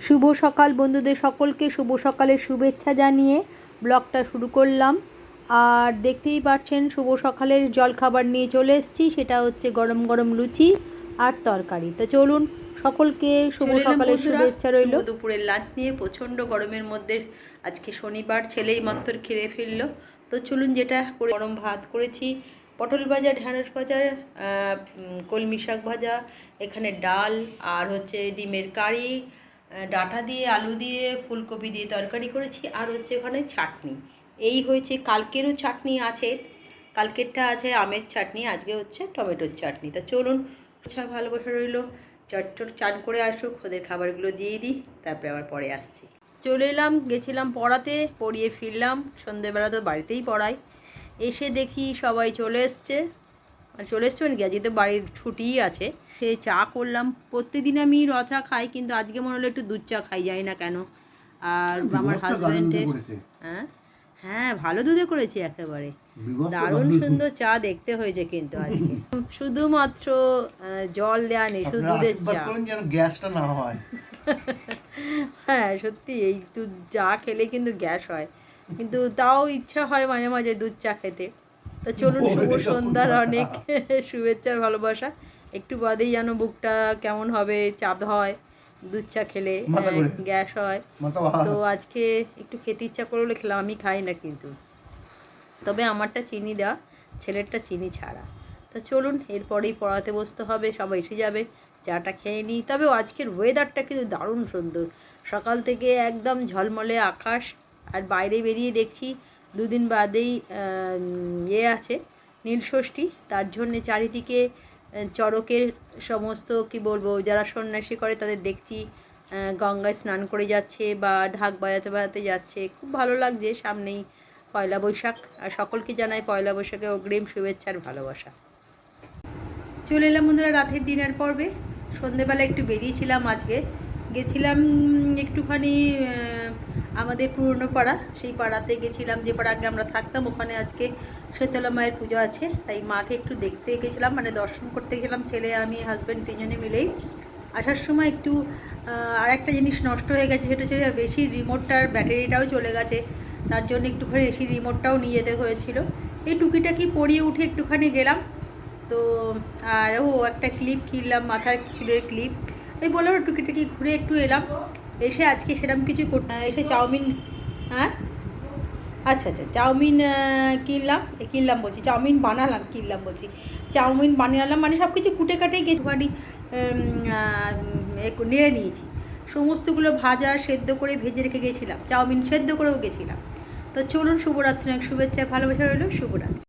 শুভ সকাল বন্ধুদের সকলকে শুভ সকালের শুভেচ্ছা জানিয়ে ব্লগটা শুরু করলাম। আর দেখতেই পাচ্ছেন শুভ সকালের জলখাবার নিয়ে চলে এসেছি, সেটা হচ্ছে গরম গরম লুচি আর তরকারি। তো চলুন, সকলকে শুভ সকালের শুভেচ্ছা রইল। দুপুরের লাঞ্চ নিয়ে প্রচণ্ড গরমের মধ্যে আজকে শনিবার, ছেলেই মাত্র খেয়ে ফেললো। তো চলুন, যেটা করে গরম ভাত করেছি, পটল ভাজা, ঢ্যাঁড়স ভাজা, কলমি শাক ভাজা, এখানে ডাল আর হচ্ছে ডিমের কারি, ডাঁটা দিয়ে আলু দিয়ে ফুলকপি দিয়ে তরকারি করেছি, আর হচ্ছে ওখানে চাটনি। এই হয়েছে, কালকেরও চাটনি আছে, কালকেরটা আছে আমের চাটনি, আজকে হচ্ছে টমেটোর চাটনি। তা চলুন, আচ্ছা ভালোবাসা রইল, চটচট চান করে আসুক, ওদের খাবারগুলো দিয়ে দিই, তারপরে আবার পরে আসছি। চলে এলাম, গেছিলাম পড়াতে, পড়িয়ে ফিরলাম, সন্ধেবেলা তো বাড়িতেই পড়াই। এসে দেখি সবাই চলে এসছে, চলে এসছে মানে কি, আজকে তো বাড়ির ছুটিই আছে। সে চা করলাম, প্রত্যেকদিন আমি র চা খাই, কিন্তু আজকে মনে হলো একটু দুধ চা খাই, জানি না কেন। আর আমার হাজব্যান্ডের, হ্যাঁ ভালো দুধে করেছি, একেবারে দারুণ সুন্দর চা দেখতে হয়েছে কিন্তু আজকে। শুধুমাত্র জল দেয়া নেই, শুধু দুধের চা, গ্যাসটা না হয়। হ্যাঁ সত্যি, এই দুধ চা খেলে কিন্তু গ্যাস হয়, কিন্তু তাও ইচ্ছা হয় মাঝে মাঝে দুধ চা খেতে। তো চলুন, শুভ সন্ধ্যার অনেক শুভেচ্ছার ভালোবাসা। একটু বাদেই যেন বুকটা কেমন হবে, চাপ হয় দুধ চা খেলে, গ্যাস হয়। তো আজকে একটু খেতে ইচ্ছা করলে খেলাম, আমি খাই না কিন্তু, তবে আমারটা চিনি দেওয়া, ছেলেরটা চিনি ছাড়া। তো চলুন, এরপরেই পড়াতে বসতে হবে, সবাই এসে যাবে, চাটা খেয়ে নিই। তবে আজকের ওয়েদারটা কিন্তু দারুণ সুন্দর, সকাল থেকে একদম ঝলমলে আকাশ। আর বাইরে বেরিয়ে দেখছি দুদিন বাদেই আছে নীলষষ্ঠী, তার জন্যে চারিদিকে চড়কের সমস্ত কি বলবো, যারা সন্ন্যাসী করে তাদের দেখছি গঙ্গায় স্নান করে যাচ্ছে বা ঢাক বাজাতে বাজাতে যাচ্ছে, খুব ভালো লাগছে। সামনেই পয়লা বৈশাখ, আর সকলকে জানাই পয়লা বৈশাখে অগ্রিম শুভেচ্ছার ভালোবাসা। চলে এলাম বন্ধুরা রাতের ডিনার পর্বে। সন্ধেবেলা একটু বেরিয়েছিলাম, আজকে গেছিলাম একটুখানি আমাদের পুরনো পাড়া, সেই পাড়াতে গেছিলাম, যে পাড়া আগে আমরা থাকতাম, ওখানে আজকে শীতলা মায়ের পুজো আছে, তাই মাকে একটু দেখতে গেছিলাম, মানে দর্শন করতে গেলাম, ছেলে আমি হাজব্যান্ড তিনজনে মিলেই। আসার সময় একটু আর একটা জিনিস নষ্ট হয়ে গেছে, সেটা হচ্ছে বেশি রিমোটটার ব্যাটারিটাও চলে গেছে, তার জন্য একটুখানি বেশি রিমোটটাও নিয়ে যেতে হয়েছিল। এই টুকিটাকি পরিয়ে উঠে একটুখানি গেলাম। তো আর একটা ক্লিপ কিনলাম, মাথার চুলের ক্লিপ, এই বললাম টুকিটাকি ঘুরে একটু এলাম। এসে আজকে সেরকম কিছু করতে, এসে চাউমিন, হ্যাঁ আচ্ছা আচ্ছা, চাউমিন কিনলাম বলছি, চাউমিন বানালাম, কিনলাম বলছি, চাউমিন বানালাম, মানে সব কিছু কুটে কাটেই গেছি, বাড়ি নেড়ে নিয়েছি, সমস্তগুলো ভাজা সেদ্ধ করে ভেজে রেখে গেছিলাম, চাউমিন সেদ্ধ করেও গেছিলাম। তো চলুন, শুভরাত্রি, শুভেচ্ছা ভালোবাসা রইল, শুভরাত্রি।